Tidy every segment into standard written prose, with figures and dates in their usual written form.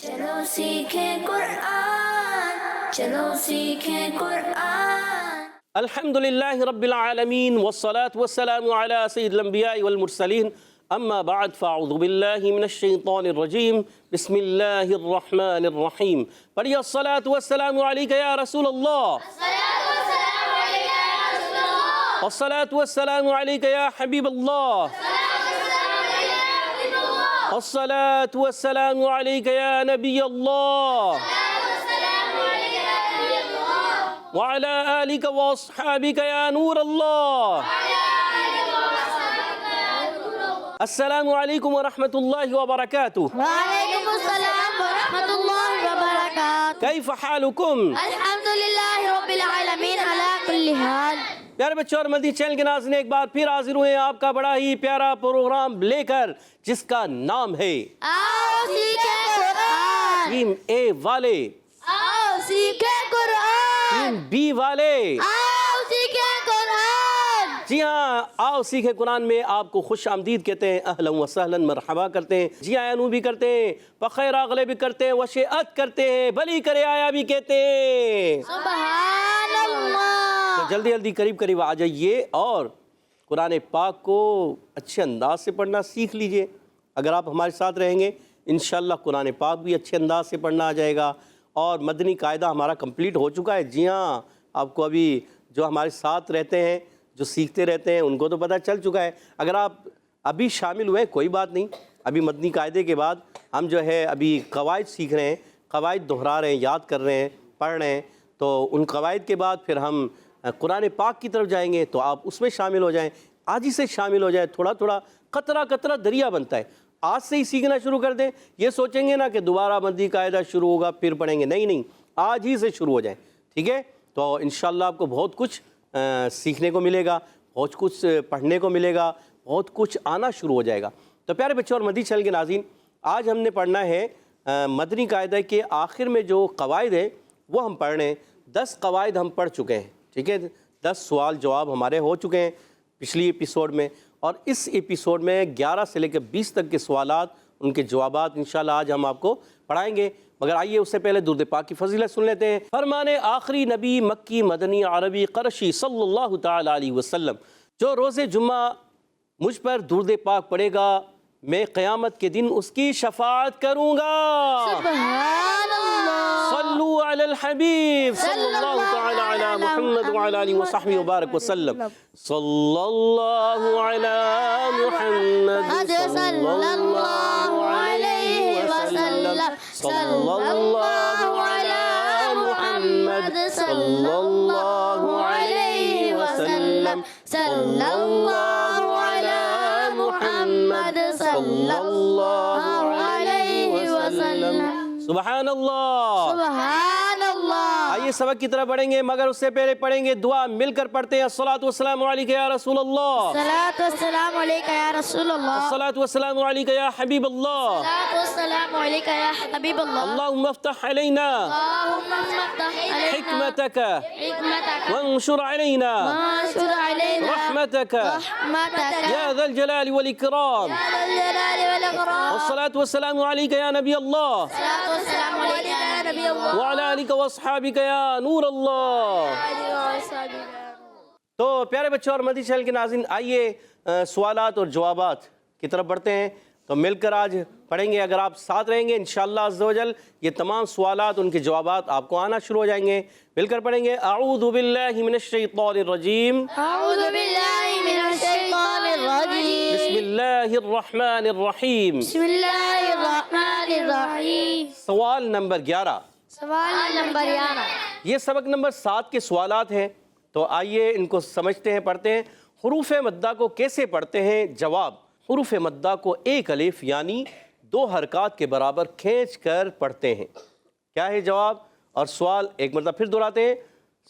چلو سیکھیں قرآن، چلو سیکھیں قرآن۔ الحمدللہ رب العالمین والصلاة والسلام علی سید الانبیاء والمرسلین، اما بعد فاعوذ باللہ من الشیطان الرجیم، بسم اللہ الرحمن الرحیم۔ پڑھیے الصلاة والسلام علیکہ یا رسول اللہ، الصلاة والسلام علیکہ یا حبیب اللہ، الصلاة والسلام علیکہ یا نبی اللہ، وعلى آلك وأصحابك يا نور الله۔ السلام علیکم ورحمۃ اللہ وبرکاتہ۔ وعلیکم السلام ورحمۃ اللہ وبرکاتہ۔ کیف حالکم؟ الحمدللہ رب العالمین علی کل حال۔ پیارے بچوں اور مدنی چینل کے ناظرین، ایک بار پھر حاضر ہوئے ہیں آپ کا بڑا ہی پیارا پروگرام لے کر، جس کا نام ہے آؤ سیکھیں قرآن، ٹیم اے والے، آؤ سیکھیں قرآن، ٹیم بی والے۔ آؤ سیکھیں قرآن۔ جی ہاں، آؤ سیکھیں قرآن میں آپ کو خوش آمدید کہتے ہیں، اہلا و سہلا مرحبا کرتے ہیں، جی ہاں انو بھی کرتے ہیں، بخیر اغلے بھی کرتے ہیں، وشیعت کرتے ہیں، بھلی کرے آیا بھی کہتے ہیں۔ سبحان اللہ۔ تو جلدی جلدی قریب آ جائیے اور قرآن پاک کو اچھے انداز سے پڑھنا سیکھ لیجئے۔ اگر آپ ہمارے ساتھ رہیں گے انشاءاللہ قرآن پاک بھی اچھے انداز سے پڑھنا آ جائے گا، اور مدنی قاعدہ ہمارا کمپلیٹ ہو چکا ہے۔ جی ہاں، آپ کو ابھی جو ہمارے ساتھ رہتے ہیں، جو سیکھتے رہتے ہیں، ان کو تو پتہ چل چکا ہے۔ اگر آپ ابھی شامل ہوئے کوئی بات نہیں، ابھی مدنی قاعدے کے بعد ہم جو ہے ابھی قواعد سیکھ رہے ہیں، قواعد دہرا رہے ہیں، یاد کر رہے ہیں، پڑھ رہے ہیں، تو ان قواعد کے بعد پھر ہم قرآن پاک کی طرف جائیں گے، تو آپ اس میں شامل ہو جائیں، آج ہی سے شامل ہو جائیں، تھوڑا تھوڑا قطرہ قطرہ دریا بنتا ہے۔ آج سے ہی سیکھنا شروع کر دیں، یہ سوچیں گے نا کہ دوبارہ مدنی قاعدہ شروع ہوگا پھر پڑھیں گے، نہیں، آج ہی سے شروع ہو جائیں، ٹھیک ہے؟ تو انشاءاللہ آپ کو بہت کچھ سیکھنے کو ملے گا، بہت کچھ پڑھنے کو ملے گا، بہت کچھ آنا شروع ہو جائے گا۔ تو پیارے بچوں اور مدنی چینل کے ناظرین، آج ہم نے پڑھنا ہے مدنی قاعدہ کے آخر میں جو قواعد ہیں وہ ہم پڑھ رہے ہیں۔ 10 قواعد ہم پڑھ چکے ہیں، ٹھیک ہے؟ 10 سوال جواب ہمارے ہو چکے ہیں پچھلی ایپیسوڈ میں، اور اس ایپیسوڈ میں 11 سے لے کے 20 تک کے سوالات، ان کے جوابات انشاءاللہ آج ہم آپ کو پڑھائیں گے۔ مگر آئیے اس سے پہلے درود پاک کی فضیلت سن لیتے ہیں۔ فرمان آخری نبی مکی مدنی عربی قرشی صلی اللہ تعالی علیہ وسلم، جو روز جمعہ مجھ پر درود پاک پڑھے گا، میں قیامت کے دن اس کی شفاعت کروں گا۔ سبحان اللہ۔ صلو علی الحبیب صلی اللہ تعالی علی محمد وعلی آلہ وصحبہ وبارک وسلم۔ صلی اللہ علی محمد صلی اللہ علیہ وسلم، صلی اللہ علی محمد صلی اللہ علیہ وسلم، صلی اللہ علی محمد صلی اللہ علیہ وسلم۔ سبحان اللہ، سبحان اللہ۔ آئیے سبق کی طرف بڑھیں گے، مگر اس سے پہلے پڑھیں گے دعا، مل کر پڑھتے ہیں۔ الصلاۃ والسلام علیکہ یا رسول اللہ، الصلاۃ والسلام علیکہ یا رسول اللہ، الصلاۃ والسلام علیکہ یا حبیب اللہ، الصلاۃ والسلام علیکہ یا حبیب اللہ۔ اللہم افتح علینا اللہم افتح علینا حکمتک حکمتک وانشر علینا وانشر علینا رحمتک رحمتک یا ذا الجلال والاکرام، یا ذا الجلال والاکرام۔ والصلاۃ والسلام علیکہ یا نبی اللہ، الصلاۃ والسلام علیکہ یا نبی اللہ، وعلی آلک واصحابک یا نور اللہ۔ تو پیارے بچوں اور مدنی چینل کے ناظرین، آئیے سوالات اور جوابات کی طرف بڑھتے ہیں۔ تو مل کر آج پڑھیں گے، اگر آپ ساتھ رہیں گے انشاءاللہ عز و جل یہ تمام سوالات، ان کے جوابات آپ کو آنا شروع ہو جائیں گے۔ مل کر پڑھیں گے۔ اعوذ باللہ من الشیطان الرجیم، اعوذ باللہ من الشیطان الرجیم، بسم اللہ الرحمن الرحیم۔ بسم اللہ الرحمن الرحیم۔ سوال نمبر 11، سوال نمبر 11۔ یہ سبق نمبر 7 کے سوالات ہیں، تو آئیے ان کو سمجھتے ہیں، پڑھتے ہیں۔ حروف مدہ کو کیسے پڑھتے ہیں؟ جواب، حروف مدہ کو ایک الف یعنی 2 حرکات کے برابر کھینچ کر پڑھتے ہیں۔ کیا ہے جواب؟ اور سوال ایک مرتبہ پھر دہراتے ہیں۔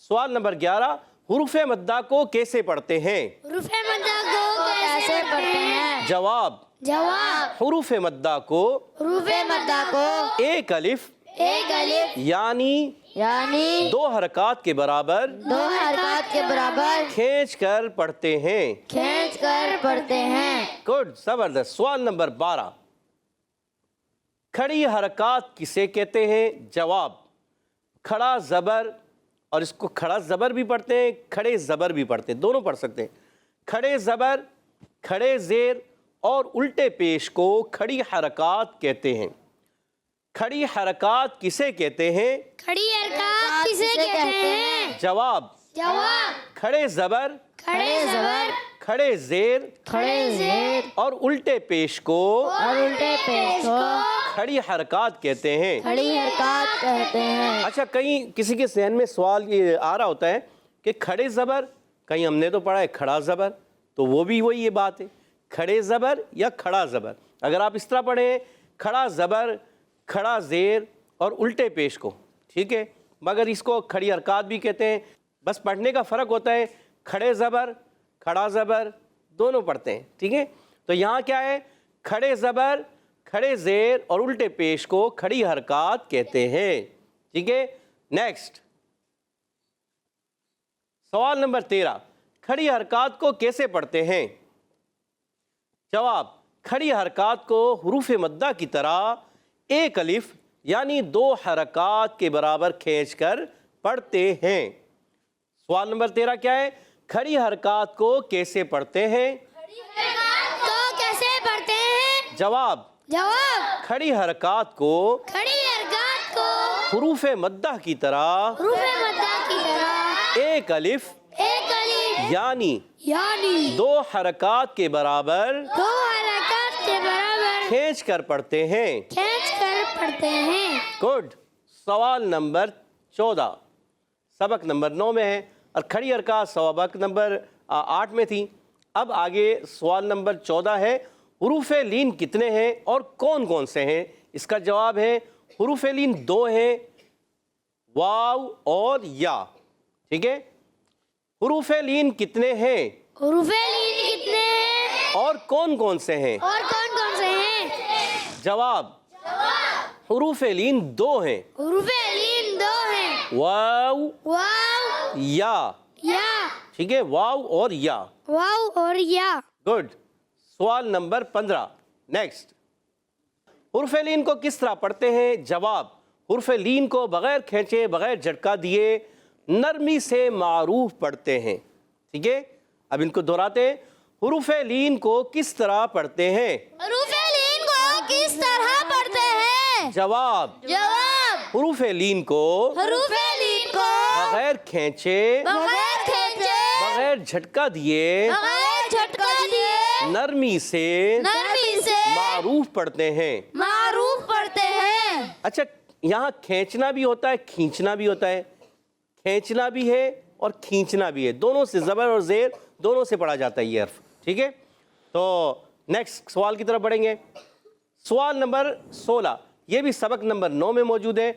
سوال نمبر 11، حروف مدہ کو کیسے پڑھتے ہیں؟ حروف مدہ کو کیسے پڑھتے ہیں؟ جواب، جواب، حروف مدہ کو حروف مدہ کو ایک الف ایک الف یعنی 2 حرکات کے برابر 2 حرکات کے برابر کھینچ کر پڑھتے ہیں۔ کھینچ کر پڑھتے ہیں۔ گڈ، زبردست۔ سوال نمبر 12، کھڑی حرکات کسے کہتے ہیں؟ جواب، کھڑا زبر، اور اس کو کھڑا زبر بھی پڑھتے ہیں، کھڑے زبر بھی پڑھتے ہیں، دونوں پڑھ سکتے ہیں۔ کھڑے زبر، کھڑے زیر اور الٹے پیش کو کھڑی حرکات کہتے ہیں۔ کھڑی حرکات کسے کہتے ہیں؟ کھڑی حرکات کسے کہتے ہیں؟ جواب، جواب، کھڑے زبر، کھڑے زبر، کھڑے زیر کھڑے زیر اور الٹے پیش کو اور الٹے پیش کو کھڑی حرکات کہتے ہیں۔ کھڑی حرکات کہتے ہیں۔ اچھا، کہیں کسی کے ذہن میں سوال یہ آ رہا ہوتا ہے کہ کھڑے زبر، کہیں ہم نے تو پڑھا ہے کھڑا زبر، تو وہ بھی وہی یہ بات ہے، کھڑے زبر یا کھڑا زبر۔ اگر آپ اس طرح پڑھیں کھڑا زبر، کھڑا زیر اور الٹے پیش کو، ٹھیک ہے، مگر اس کو کھڑی حرکات بھی کہتے ہیں، بس پڑھنے کا فرق ہوتا ہے، کھڑے زبر، کھڑا زبر دونوں پڑھتے ہیں، ٹھیک ہے۔ تو یہاں کیا ہے؟ کھڑے زبر، کھڑے زیر اور الٹے پیش کو کھڑی حرکات کہتے ہیں، ٹھیک ہے۔ نیکسٹ سوال نمبر 13، کھڑی حرکات کو کیسے پڑھتے ہیں؟ جواب، کھڑی حرکات کو حروف مدہ کی طرح ایک الف یعنی 2 حرکات کے برابر کھینچ کر پڑھتے ہیں۔ سوال نمبر 13 کیا ہے؟ کھڑی حرکات کو کیسے پڑھتے ہیں؟ تو کیسے پڑھتے ہیں؟ جواب، جواب، کھڑی حرکات کو کھڑی حرکات کو حروف مدہ کی طرح حروف مدہ کی طرح ایک الف ایک الف یعنی یعنی 2 حرکات کے برابر 2 حرکات کے برابر کھینچ کر پڑھتے ہیں۔ کھینچ کر پڑھتے ہیں۔ گڈ۔ سوال نمبر 14 سبق نمبر 9 میں ہے، اور کھڑی حرکات سبق نمبر 8 میں تھی۔ اب آگے سوال نمبر 14 ہے، حروف لین کتنے ہیں اور کون کون سے ہیں؟ اس کا جواب ہے حروف لین 2 ہیں، واو اور یا، ٹھیک ہے۔ حروف لین کتنے ہیں حروف لین کتنے ہیں اور کون کون سے ہیں؟ اور کون کون سے ہیں؟ جواب، حروف لین 2 ہیں، حروف لین 2 ہیں، واو واو یا، یا، ٹھیک ہے، واو اور یا۔ واو اور یا۔ گڈ۔ سوال نمبر 15 نیکسٹ، حروف لین کو کس طرح پڑھتے ہیں؟ جواب، حروف لین کو بغیر کھینچے، بغیر جھٹکا دیے، نرمی سے معروف پڑھتے ہیں، ٹھیک ہے۔ اب ان کو دہراتے ہیں، حروف لین کو کس طرح پڑھتے ہیں؟ حروف لین کو کس طرح پڑھتے ہیں؟ جواب، جواب، حروف لین کو حروف لین کو بغیر کھینچے، بغیر کھینچے، بغیر جھٹکا دیے، بغیر جھٹکا دیے، نرمی سے نرمی سے معروف پڑھتے ہیں۔ معروف پڑھتے ہیں۔ اچھا، یہاں کھینچنا بھی ہوتا ہے، کھینچنا بھی ہوتا ہے، کھینچنا بھی ہے اور کھینچنا بھی ہے، دونوں سے زبر اور زیر دونوں سے پڑھا جاتا ہے یہ حرف، ٹھیک ہے۔ تو نیکسٹ سوال کی طرف بڑھیں گے۔ سوال نمبر 16 یہ بھی سبق نمبر 9 میں موجود ہے،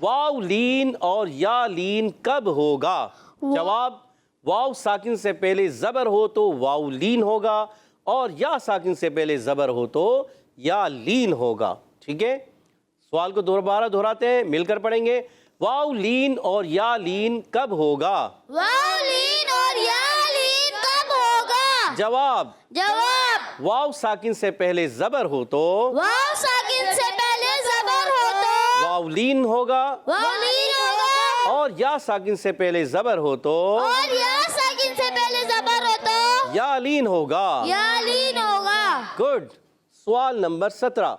واو لین اور یا لین کب ہوگا؟ جواب، واو ساکن سے پہلے زبر ہو تو واو لین ہوگا، اور یا ساکن سے پہلے زبر ہو تو یا لین ہوگا، ٹھیک ہے۔ سوال کو دوبارہ دہراتے ہیں، مل کر پڑھیں گے، واو لین اور یا لین کب ہوگا؟ واو لین اور یا لین کب ہوگا؟ جواب، جواب، واو ساکن سے پہلے زبر ہو تو واو ساکن سے پہلے زبر ہو تو واو لین ہوگا، واو لین ہوگا، اور یا ساکن سے پہلے زبر ہو تو اور یا ساکن سے پہلے زبر ہو تو یا لین ہوگا۔ یا لین ہوگا۔ گڈ۔ سوال نمبر 17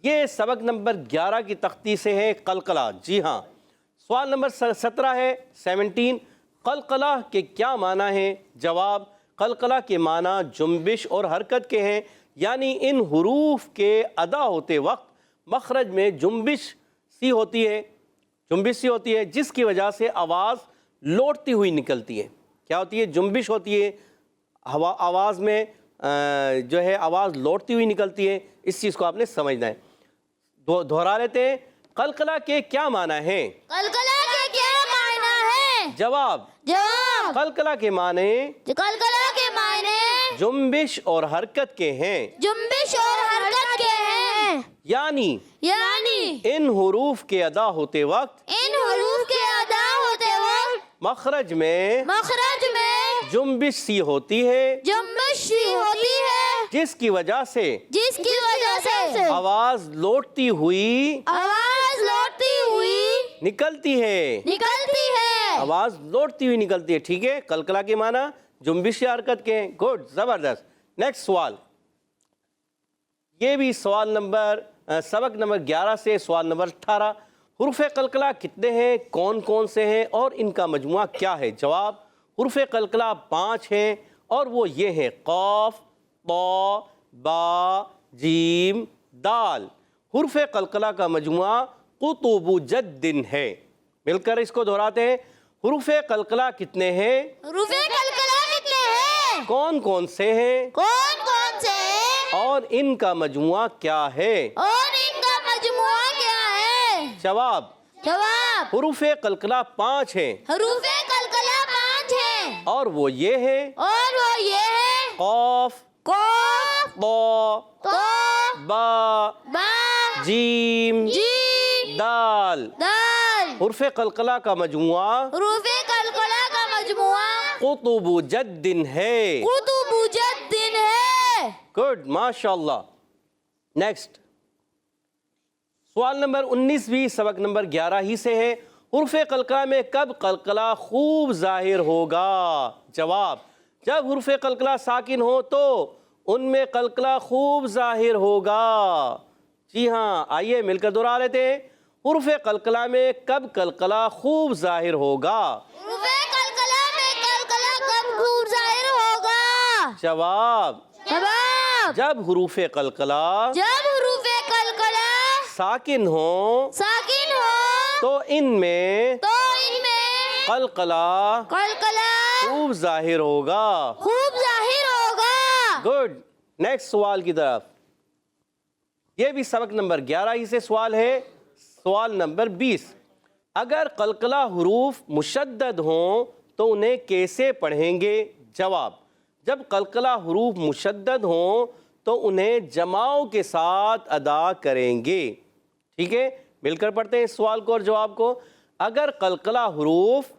یہ سبق نمبر 11 کی تختی سے ہے، قلقلہ۔ جی ہاں، سوال نمبر 17 ہے 17، قلقلہ کے کیا معنی ہیں؟ جواب، قلقلہ کے معنی جنبش اور حرکت کے ہیں، یعنی ان حروف کے ادا ہوتے وقت مخرج میں جنبش سی ہوتی ہے، جس کی وجہ سے آواز لوٹتی ہوئی نکلتی ہے۔ کیا ہوتی ہے؟ جنبش ہوتی ہے، آواز میں جو ہے آواز لوٹتی ہوئی نکلتی ہے، اس چیز کو آپ نے سمجھنا ہے۔ دہرا لیتے ہیں، قلقلہ کے کیا معنی ہیں؟ قلقلہ کے کیا معنی ہے؟ جواب، جواب، قلقلہ کے معنی قلقلہ کے معنی جنبش اور حرکت کے ہیں، جنبش اور حرکت کے ہیں، یعنی یعنی ان حروف کے ادا ہوتے وقت ان حروف کے ادا ہوتے وقت مخرج میں مخرج میں جنبش سی ہوتی ہے، جنبش سی ہوتی ہے، جس کی وجہ سے جس کی وجہ سے آواز لوٹتی ہوئی آواز لوٹتی ہوئی نکلتی ہے، نکلتی ہے، آواز لوٹتی ہوئی نکلتی ہے. ٹھیک ہے، قلقلہ کے معنی جنبش یا حرکت کے ہیں. گڈ، زبردست. نیکسٹ سوال، یہ بھی سوال نمبر سبق نمبر 11 سے سوال نمبر 18. حروف قلقلہ کتنے ہیں، کون کون سے ہیں اور ان کا مجموعہ کیا ہے؟ جواب، حروف قلقلہ 5 ہیں اور وہ یہ ہیں: قاف، طا، با، جیم، دال. حروف قلقلہ کا مجموعہ قطب جد ہے. مل کر اس کو دہراتے ہیں. حروف قلقلہ کتنے ہیں، حروف قلقلہ کتنے ہیں، کون کون سے ہیں کون کون سے ہیں اور ان کا مجموعہ کیا ہے؟ اور ان کا مجموعہ کیا ہے؟ جواب، جواب، حروف قلقلہ 5 ہیں حروف قلقلہ 5 ہیں اور وہ یہ ہیں: اور وہ یہ ہے: قاف، قاف، طا، طا، با، با، جیم، جیم، دال. دال. حروف قلقلہ کا مجموعہ حروف قلقلہ کا مجموعہ قطب جد ہے. قطب جد ہے. گڈ، ماشاء اللہ. نیکسٹ سوال نمبر 19 بھی سبق نمبر 11 ہی سے ہے. حروف قلقلہ میں کب قلقلہ خوب ظاہر ہوگا؟ جواب، جب حروف قلقلہ ساکن ہو تو ان میں قلقلہ خوب ظاہر ہوگا. جی ہاں، آئیے مل کر دہرا لیتے ہیں. حروف قلقلہ میں کب قلقلہ خوب ظاہر ہوگا؟ حروف قلقلہ میں قلقلہ کب خوب ظاہر ہوگا؟ جواب، جواب، جب حروف قلقلہ جب حروف قلقلہ ساکن ہوں ساکن ہو تو ان میں تو ان میں قلقلہ قلقلہ خوب ظاہر ہوگا. خوب ظاہر ہوگا. گڈ. نیکسٹ سوال کی طرف. یہ بھی سبق نمبر 11 ہی سے سوال ہے. سوال نمبر 20، اگر قلقلہ حروف مشدد ہوں تو انہیں کیسے پڑھیں گے؟ جواب، جب قلقلہ حروف مشدد ہوں تو انہیں جماؤں کے ساتھ ادا کریں گے. ٹھیک ہے، مل کر پڑھتے ہیں اس سوال کو اور جواب کو. اگر قلقلہ حروف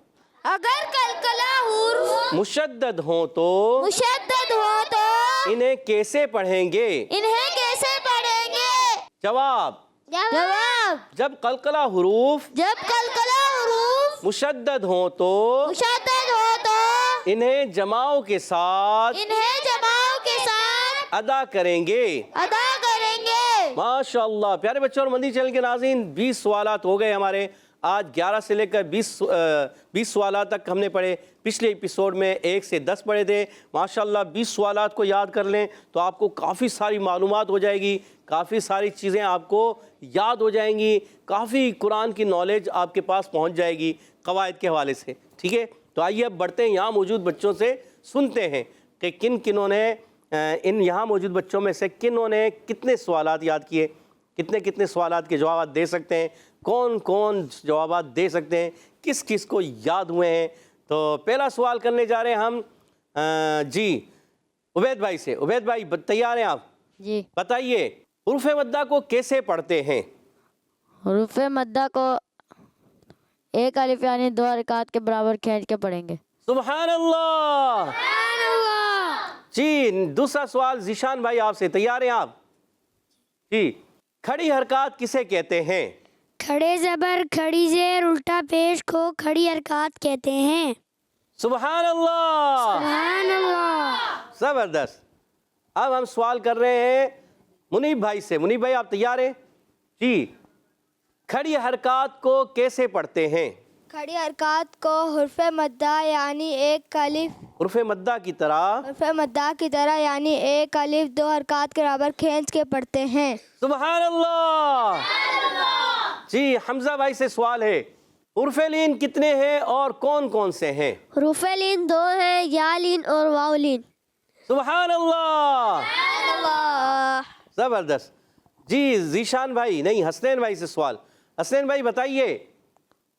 اگر قلقلہ حروف مشدد ہوں تو مشدد ہو تو انہیں کیسے پڑھیں گے؟ انہیں کیسے پڑھیں گے؟ جواب، جواب، جب قلقلہ حروف جب قلقلہ حروف مشدد ہوں تو مشدد ہو تو انہیں جماؤں کے ساتھ انہیں جماؤں کے ساتھ ادا کریں گے. ادا کریں گے. ماشاء اللہ. پیارے بچوں اور مدنی چینل کے ناظرین، 20 سوالات ہو گئے ہمارے. آج 11 سے لے کر 20 سوالات تک ہم نے پڑھے. پچھلے ایپیسوڈ میں 1 سے 10 پڑھے تھے. ماشاءاللہ 20 سوالات کو یاد کر لیں تو آپ کو کافی ساری معلومات ہو جائے گی، کافی ساری چیزیں آپ کو یاد ہو جائیں گی، کافی قرآن کی نالج آپ کے پاس پہنچ جائے گی قواعد کے حوالے سے. ٹھیک ہے، تو آئیے اب بڑھتے ہیں. یہاں موجود بچوں سے سنتے ہیں کہ کنوں نے ان یہاں موجود بچوں میں سے کنوں نے کتنے سوالات یاد کیے، کتنے سوالات کے جوابات دے سکتے ہیں، کون جوابات دے سکتے ہیں، کس کو یاد ہوئے ہیں. تو پہلا سوال کرنے جا رہے ہیں ہم جی عبید بھائی سے. عبید بھائی تیار ہیں آپ؟ جی. بتائیے حروف مدہ کو کیسے پڑھتے ہیں؟ حروف مدہ کو ایک الف یعنی 2 حرکات کے برابر کھینچ کے پڑھیں گے. سبحان اللہ. جی، دوسرا سوال ذیشان بھائی آپ سے. تیار ہیں آپ؟ جی. کھڑی حرکات کسے کہتے ہیں؟ کھڑے زبر کھڑی زیر الٹا پیش کو کھڑی حرکات کہتے ہیں. سبحان اللہ. سبحان اللہ. زبردست. اب ہم سوال کر رہے ہیں منیب بھائی سے. منیب بھائی آپ تیار ہیں؟ جی. کھڑی حرکات کو کیسے پڑھتے ہیں؟ کھڑی حرکات کو حرف مدہ یعنی ایک الف حروف مدہ کی طرح حرف مدہ کی طرح یعنی ایک الف 2 حرکات کے برابر کھینچ کے پڑھتے ہیں. سبحان اللہ. جی، حمزہ بھائی سے سوال ہے. حروف لین کتنے ہیں اور کون سے ہیں؟ حروف لین 2 ہیں، یا لین اور واو لین. سبحان اللہ. اللہ. زبردست. جی ذیشان بھائی نہیں، حسنین بھائی سے سوال. حسنین بھائی بتائیے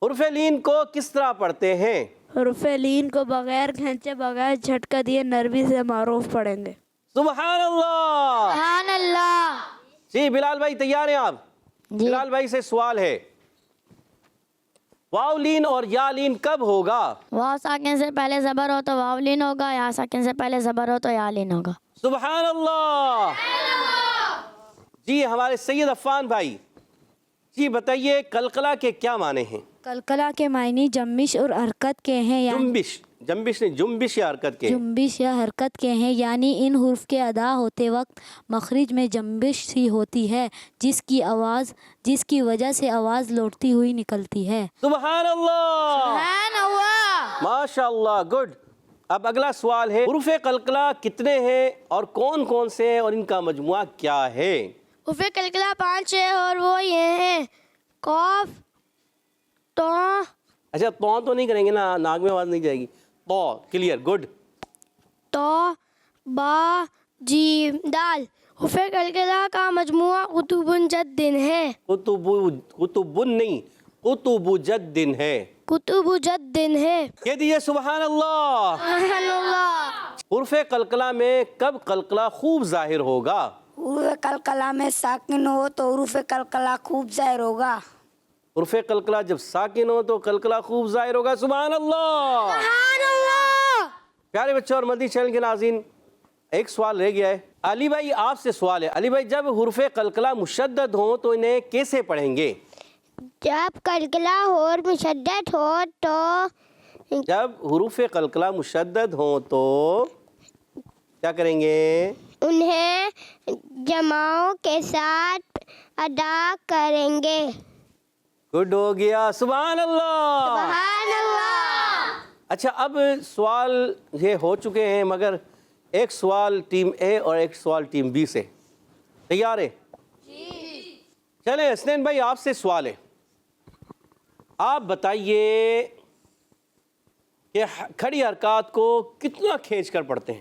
حروف لین کو کس طرح پڑھتے ہیں؟ حروف لین کو بغیر کھینچے بغیر جھٹکا دیے نرمی سے معروف پڑھیں گے. سبحان اللہ. سبحان اللہ. جی بلال بھائی تیار ہیں آپ؟ جی. بلال بھائی سے سوال ہے. واو لین اور یا لین کب ہوگا؟ واو ساکن سے پہلے زبر ہو تو واو لین ہوگا، یا ساکن سے پہلے زبر ہو تو یا لین ہوگا. سبحان اللہ. جی ہمارے سید عفان بھائی، جی بتائیے قلقلہ کے کیا معنی ہیں؟ قلقلہ کے معنی جنبش اور حرکت کے ہیں، جنبش نہیں، جنبش یا حرکت کے. جنبش یا حرکت کے ہیں، یعنی ان حروف کے ادا ہوتے وقت مخرج میں جنبش سی ہوتی ہے جس کی وجہ سے آواز لوٹتی ہوئی نکلتی ہے. سبحان اللہ، سبحان اللہ. ماشاء اللہ، گڈ. اب اگلا سوال ہے، حروف قلقلہ کتنے ہیں اور کون کون سے ہیں اور ان کا مجموعہ کیا ہے؟ حروف قلقلہ 5 ہے اور وہ یہ ہیں: قاف، تو. اچھا تو نہیں کریں گے نا، ناک میں آواز نہیں جائے گی. تو کلیئر، گڈ. تو، با، جیم، دال. حروف قلقلہ کا مجموعہ قطب جد ہے. قطب نہیں، قطب جد ہے. قطب جد ہے. کہہ دیجیے سبحان اللہ. سبحان اللہ. حروف قلقلہ میں کب قلقلہ خوب ظاہر ہوگا؟ حروف قلقلہ میں ساکن ہو تو حروف قلقلہ خوب ظاہر ہوگا. حروف قلقلہ جب ساکن ہو تو قلقلہ خوب ظاہر ہوگا. سبحان اللہ. سبحان اللہ. پیارے بچوں اور مدنی چینل کے ناظرین، ایک سوال رہ گیا ہے. علی بھائی آپ سے سوال ہے. علی بھائی جب حروف قلقلہ مشدد ہوں تو انہیں کیسے پڑھیں گے؟ جب قلقلہ اور مشدد ہو تو جب حروف قلقلہ مشدد ہوں تو کیا کریں گے؟ انہیں جماؤں کے ساتھ ادا کریں گے. گڈ ہو گیا. سبحان اللہ. سبحان اللہ. اچھا اب سوال یہ ہو چکے ہیں، مگر ایک سوال ٹیم اے اور ایک سوال ٹیم بی سے. تیار ہے؟ چلیں حسنین بھائی آپ سے سوال ہے. آپ بتائیے کہ کھڑی حرکات کو کتنا کھینچ کر پڑھتے ہیں؟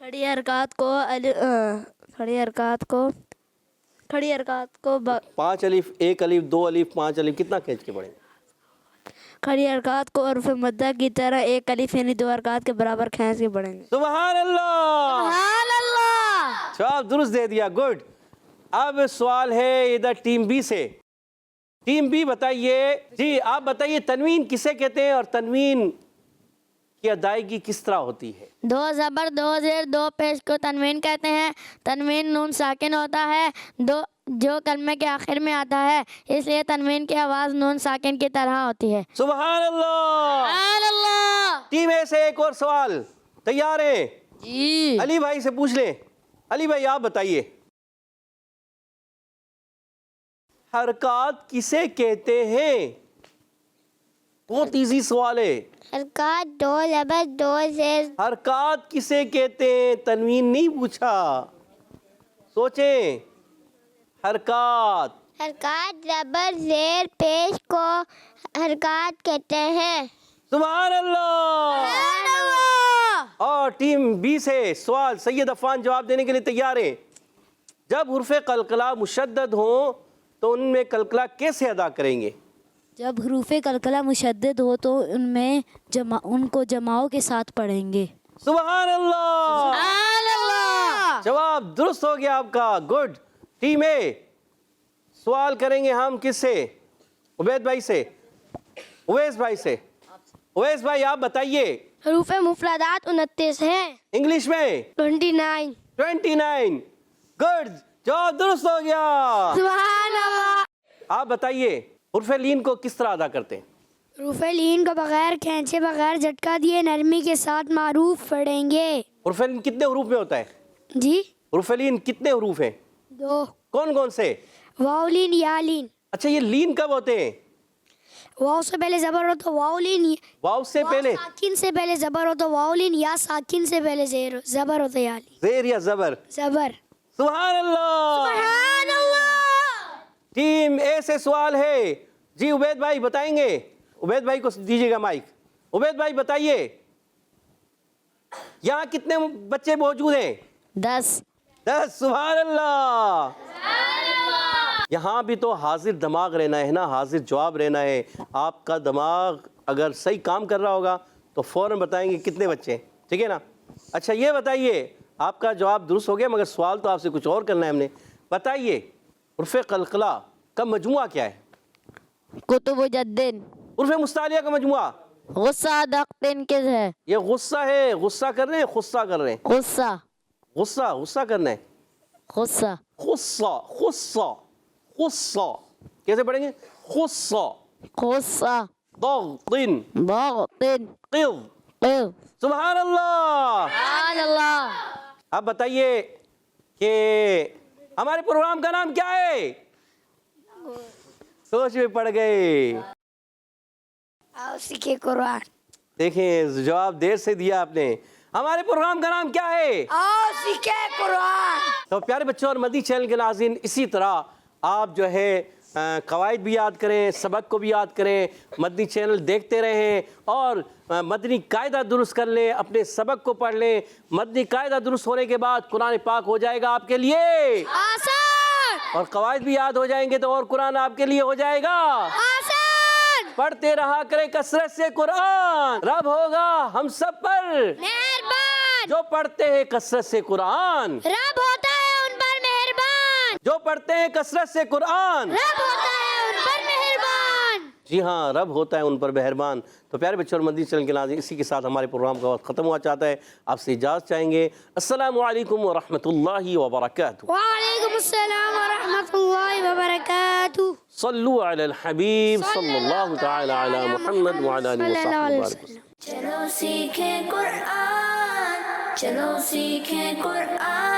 کھڑی حرکات کو 5 الف، 1 الف، 2 الف، 5 الف، کتنا کھینچ کے پڑھیں؟ کھڑی حرکات کو حروف مدہ کی طرح 1 الف یعنی 2 حرکات کے برابر کھینچ کے پڑھیں گے. سبحان اللہ. سبحان اللہ. جواب درست دے دیا، گڈ. اب سوال ہے ادھر ٹیم بی سے. ٹیم بی بتائیے، جی آپ بتائیے تنوین کسے کہتے ہیں اور تنوین کی ادائیگی کس طرح ہوتی ہے؟ 2 زبر 2 زیر 2 پیش کو تنوین کہتے ہیں. تنوین نون ساکن ہوتا ہے جو کلمے کے آخر میں آتا ہے، اس لیے تنوین کی آواز نون ساکن کی طرح ہوتی ہے. سبحان اللہ. سبحان اللہ. ٹیم اے سے ایک اور سوال. تیار ہیں؟ جی. علی بھائی سے پوچھ لیں. علی بھائی آپ بتائیے حرکات کسے کہتے ہیں؟ بہت ایزی سوال ہے. حرکات 2 زبر 2 زیر. حرکات کسے کہتے ہیں؟ تنوین نہیں پوچھا، سوچیں. حرکات زبر زیر پیش کو حرکات کہتے ہیں. سبحان اللہ. اور ٹیم بی سے سوال. سید عفان جواب دینے کے لیے تیار ہیں. جب حروف قلقلہ مشدد ہوں تو ان میں قلقلہ کیسے ادا کریں گے؟ جب حروف قلقلہ مشدد ہو تو ان کو جماؤں کے ساتھ پڑھیں گے. سبحان اللہ. سبحان اللہ. جواب درست ہو گیا آپ کا، گڈ. ٹیم اے سوال کریں گے ہم کس سے؟ عبید بھائی سے، اویس بھائی سے. اویس بھائی آپ بتائیے. حروف مفردات 29 ہیں. انگلش میں 29. 29. گڈ، جواب درست ہو گیا. سبحان اللہ. آپ بتائیے حرف لین کو کس طرح ادا کرتے ہیں؟ حروف لین کو بغیر کھینچے بغیر جھٹکا دیے نرمی کے ساتھ معروف پڑھیں گے. حرف لین کتنے حروف میں ہوتا ہے؟ جی حرف لین کتنے حروف ہیں؟ 2. کون کون سے؟ واو لین، یا لین. اچھا یہ لین کب ہوتے ہیں؟ واو سے پہلے زبر ہو تو واو لین. واو سے پہلے؟ ساکن سے پہلے زبر ہو تو واو لین، یا ساکن سے پہلے زبر ہو تو یا لین. زیر یا زبر؟ زبر. سبحان اللہ. سبحان اللہ. ٹیم اے سے سوال ہے. جی عبید بھائی بتائیں گے. عبید بھائی کو دیجیے گا مائک. عبید بھائی بتائیے یہاں کتنے بچے موجود ہیں؟ 10. 10. سبحان اللہ. یہاں بھی تو حاضر دماغ رہنا ہے نا، حاضر جواب رہنا ہے. آپ کا دماغ اگر صحیح کام کر رہا ہوگا تو فوراً بتائیں گے کتنے بچے ہیں، ٹھیک ہے نا. اچھا یہ بتائیے، آپ کا جواب درست ہو گیا مگر سوال تو آپ سے کچھ اور کرنا ہے ہم نے. بتائیے حروف قلقلہ کا مجموعہ کیا ہے؟ کتب جدن. حروف مستعلیہ کا مجموعہ غصہ دقتن کس ہے؟ یہ غصہ ہے. غصہ کر رہے ہیں، غصہ کر رہے ہیں. غصہ. غصہ غصہ کرنا ہے. غصہ غصہ غصہ غصہ کیسے پڑھیں گے؟ غصہ غصہ ضغط ضغط قض. قض. سبحان اللہ. سبحان اللہ. اب بتائیے کہ ہمارے پروگرام کا نام کیا ہے؟ سوچ میں پڑ گئے. آؤ سیکھے قرآن. دیکھیں جواب دیر سے دیا آپ نے. ہمارے پروگرام کا نام کیا ہے؟ آؤ سیکھے قرآن. تو پیارے بچوں اور مدنی چینل کے ناظرین، اسی طرح آپ جو ہے قواعد بھی یاد کریں، سبق کو بھی یاد کریں، مدنی چینل دیکھتے رہیں اور مدنی قاعدہ درست کر لیں، اپنے سبق کو پڑھ لیں. مدنی قاعدہ درست ہونے کے بعد قرآن پاک ہو جائے گا آپ کے لیے آسان. اور قواعد بھی یاد ہو جائیں گے تو اور قرآن آپ کے لیے ہو جائے گا آسان. پڑھتے رہا کریں کثرت سے قرآن، رب ہوگا ہم سب پر مہربان. جو پڑھتے ہیں کثرت سے قرآن. رب ہوتا ہے ان پر مہربان. جو پڑھتے ہیں کثرت سے قرآن. رب ہوتا ہے ان پر مہربان. جی ہاں، رب ہوتا ہے ان پر مہربان. تو پیارے بچوں اور مدنی چینل کے ناظرین، اسی کے ساتھ ہمارے پروگرام کا وقت ختم ہوا چاہتا ہے. آپ سے اجازت چاہیں گے. السلام علیکم ورحمۃ اللہ وبرکاتہ. وعلیکم السلام ورحمۃ اللہ وبرکاتہ. صلو علی الحبیب صلی اللہ تعالی علی محمد وعلی آلہ وصحبہ وسلم. چلو سیکھیں قرآن، چلو سیکھیں قرآن.